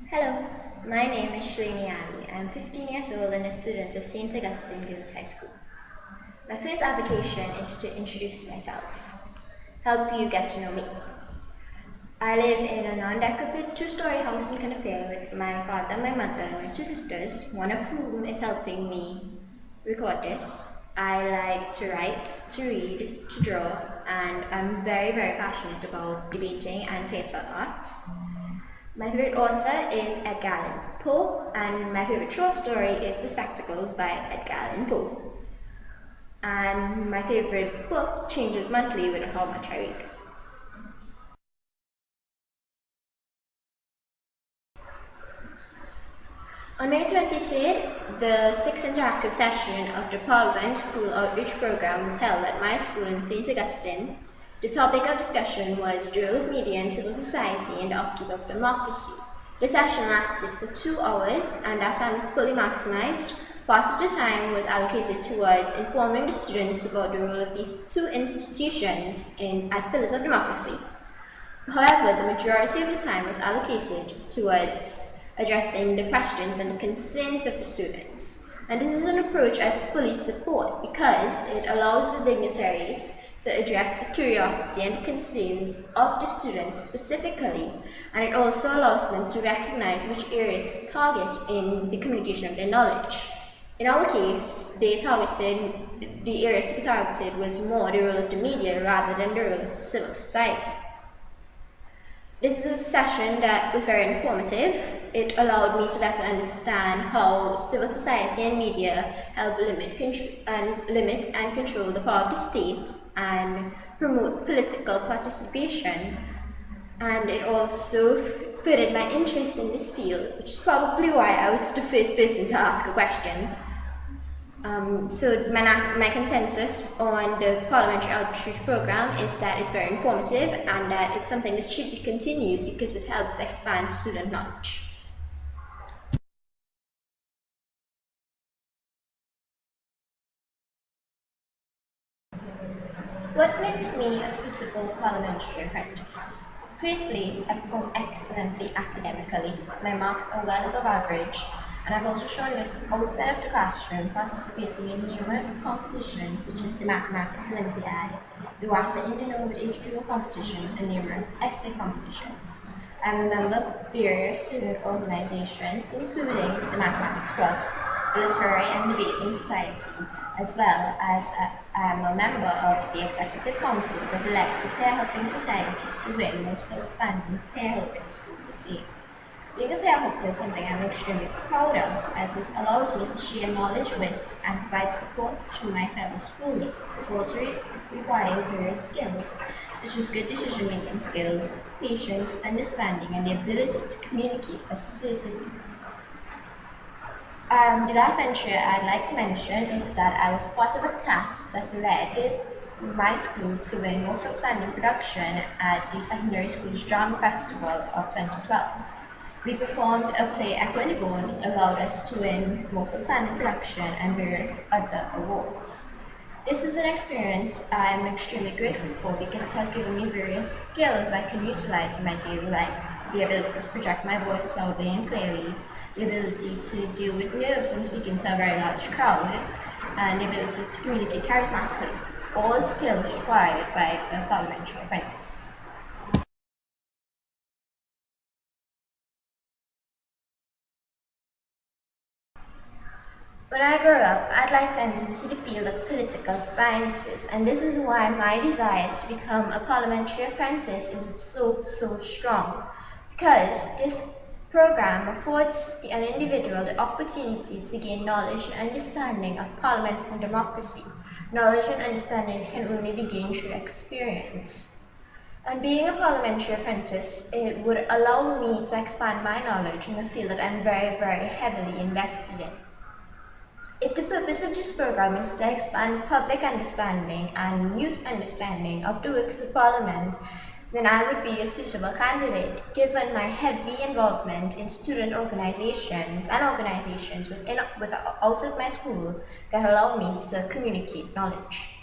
Hello, my name is Shalini. I'm 15 years old and a student of St. Augustine Girls High School. My first application is to introduce myself, help you get to know me. I live in a non-decrepit two-story house in Canapé with my father, my mother, and my two sisters, one of whom is helping me record this. I like to write, to read, to draw, and I'm very passionate about debating and theatre arts. My favorite author is Edgar Poe, and my favorite short story is The Spectacles by Edgar Poe. And my favorite book changes monthly with how much I read. On May 23rd, the sixth interactive session of the Parliamentary School Outreach Program was held at my school in St. Augustine. The topic of discussion was the role of media in civil society and the upkeep of democracy. The session lasted for 2 hours, and that time was fully maximized. Part of the time was allocated towards informing the students about the role of these two institutions as pillars of democracy. However, the majority of the time was allocated towards addressing the questions and the concerns of the students. And this is an approach I fully support because it allows the dignitaries to address the curiosity and concerns of the students specifically, and it also allows them to recognize which areas to target in the communication of their knowledge. In our case, the area to be targeted was more the role of the media rather than the role of civil society. This is a session that was very informative. It allowed me to better understand how civil society and media help limit and control the power of the state and promote political participation. And it also furthered my interest in this field, which is probably why I was the first person to ask a question. So my consensus on the Parliamentary Outreach Program is that it's very informative and that it's something that should be continued because it helps expand student knowledge. What makes me a suitable parliamentary apprentice? Firstly, I perform excellently academically. My marks are well above average, and I've also shown that outside of the classroom, participating in numerous competitions such as the Mathematics Olympiad, the WASA in the Know with Age Dual competitions, and numerous essay competitions. I'm a member of various student organizations, including the Mathematics Club, the Literary and Debating Society, as well as I'm a member of the Executive Council that elect the Peer Helping Society to win Most Outstanding Peer Helping School this year. Being a peer helper is something I'm extremely proud of, as it allows me to share knowledge with and provide support to my fellow schoolmates. It also requires various skills, such as good decision-making skills, patience, understanding, and the ability to communicate assertively. The last venture I'd like to mention is that I was part of a class that led my school to win Most Outstanding Production at the Secondary Schools Drama Festival of 2012. We performed a play Echo and the Bones, allowed us to win Most Outstanding Production and various other awards. This is an experience I'm extremely grateful for because it has given me various skills I can utilize in my daily life. The ability to project my voice loudly and clearly, the ability to deal with nerves when speaking to a very large crowd, and the ability to communicate charismatically, all skills required by a parliamentary apprentice. When I grow up, I'd like to enter into the field of political sciences, and this is why my desire to become a parliamentary apprentice is so strong. Because this program affords an individual the opportunity to gain knowledge and understanding of parliament and democracy. Knowledge and understanding can only be gained through experience. And being a parliamentary apprentice, it would allow me to expand my knowledge in a field that I'm very heavily invested in. If the purpose of this program is to expand public understanding and youth understanding of the works of Parliament, then I would be a suitable candidate, given my heavy involvement in student organizations and organizations out of my school that allow me to communicate knowledge.